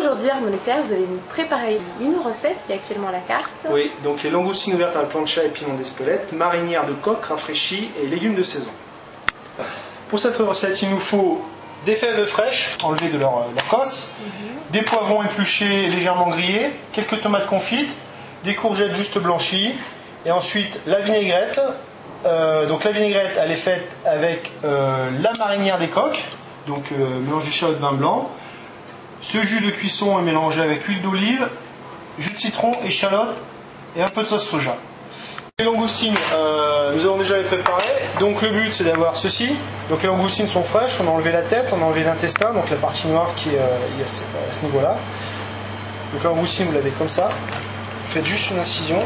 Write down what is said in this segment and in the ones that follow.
aujourd'hui, Arnaud Leclerc, vous allez nous préparer une recette qui est actuellement à la carte. Oui, donc les langoustines ouvertes à la plancha et piment d'Espelette, marinière de coque rafraîchie et légumes de saison. Pour cette recette, il nous faut des fèves fraîches enlevées de leur cosse, des poivrons épluchés légèrement grillés, quelques tomates confites, des courgettes juste blanchies, et ensuite la vinaigrette. Donc la vinaigrette, elle est faite avec la marinière des coques, donc mélange d'échalote de vin blanc. Ce jus de cuisson est mélangé avec huile d'olive, jus de citron, échalote et un peu de sauce soja. Les langoustines, nous avons déjà les préparées. Donc le but, c'est d'avoir ceci. Donc les langoustines sont fraîches, on a enlevé la tête, on a enlevé l'intestin, donc la partie noire qui est à ce niveau-là. Donc la langoustine, vous l'avez comme ça. Vous faites juste une incision.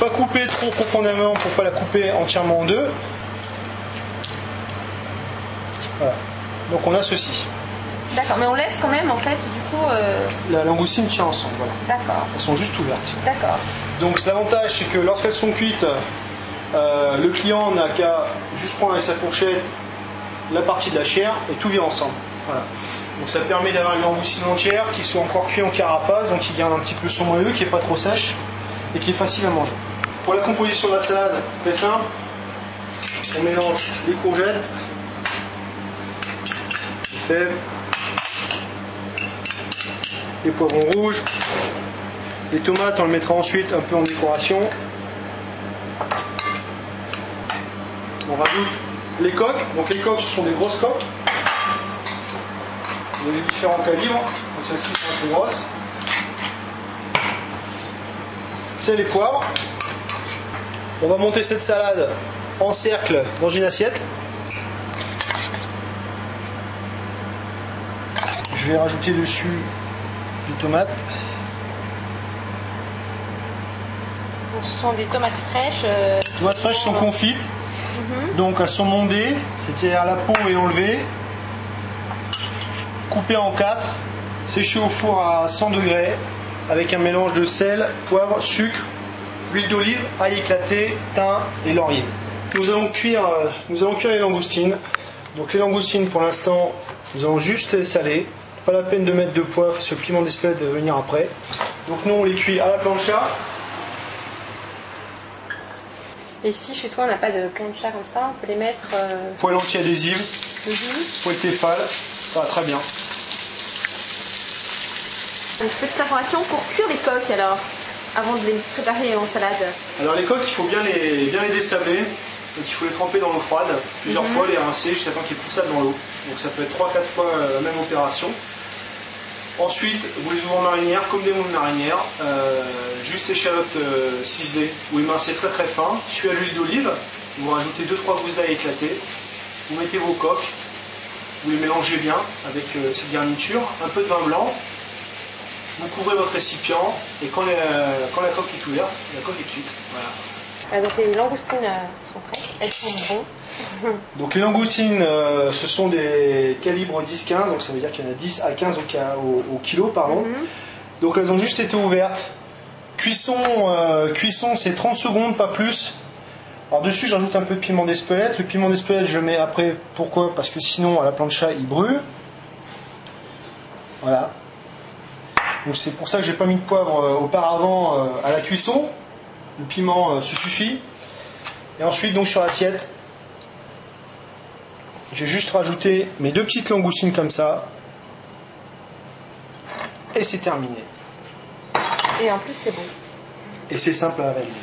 Pas couper trop profondément pour pas la couper entièrement en deux. Voilà. Donc on a ceci. D'accord, mais on laisse quand même en fait du coup... La langoustine tient ensemble, voilà. D'accord. Elles sont juste ouvertes. D'accord. Donc l'avantage, c'est que lorsqu'elles sont cuites, le client n'a qu'à juste prendre avec sa fourchette la partie de la chair et tout vient ensemble. Voilà. Donc ça permet d'avoir une langoustine entière qui soit encore cuite en carapace, donc qui garde un petit peu son moelleux, qui n'est pas trop sèche et qui est facile à manger. Pour la composition de la salade, c'est très simple. On mélange les courgettes, les fèves, les poivrons rouges, les tomates, on le mettra ensuite un peu en décoration. On rajoute les coques. Donc les coques, ce sont des grosses coques. Vous avez différents calibres. Donc celles-ci sont assez grosses. C'est les poivres. On va monter cette salade en cercle dans une assiette. Je vais rajouter dessus des tomates. Ce sont des tomates fraîches. Les tomates fraîches sont confites. Donc elles sont mondées, c'est-à-dire la peau est enlevée, coupées en 4, séchées au four à 100 degrés avec un mélange de sel, poivre, sucre, huile d'olive, ail éclaté, thym et laurier. Nous allons cuire les langoustines. Donc les langoustines pour l'instant, nous allons juste les saler. Pas la peine de mettre de poivre, ce piment d'Espelette va venir après. Donc nous on les cuit à la plancha. Et si chez soi on n'a pas de plancha comme ça, on peut les mettre... Poêle anti-adhésive, poêle Tefal, ça va très bien. Une petite information pour cuire les coques alors, avant de les préparer en salade. Alors les coques, il faut bien les désabler, donc il faut les tremper dans l'eau froide, plusieurs fois, les rincer jusqu'à temps qu'il y ait plus de sable dans l'eau. Donc ça peut être 3-4 fois la même opération. Ensuite, vous les ouvrez en marinière, comme des moules de marinière, juste échalotes ciselées, vous émincez très très fin, cuit à l'huile d'olive, vous rajoutez 2-3 gousses d'ail éclatées, vous mettez vos coques, vous les mélangez bien avec cette garniture, un peu de vin blanc, vous couvrez votre récipient et quand la coque est ouverte, la coque est cuite. Voilà. Donc les langoustines sont prêtes, elles sont bonnes. Donc les langoustines, ce sont des calibres 10-15, donc ça veut dire qu'il y en a 10 à 15 au kilo, pardon. Donc elles ont juste été ouvertes. Cuisson, c'est 30 secondes, pas plus. Alors dessus, j'ajoute un peu de piment d'Espelette. Le piment d'Espelette, je le mets après. Pourquoi? Parce que sinon, à la plancha, il brûle. Voilà. Donc c'est pour ça que j'ai pas mis de poivre auparavant à la cuisson. Le piment se suffit. Et ensuite, donc sur l'assiette, j'ai juste rajouté mes 2 petites langoustines comme ça. Et c'est terminé. Et en plus, c'est bon. Et c'est simple à réaliser.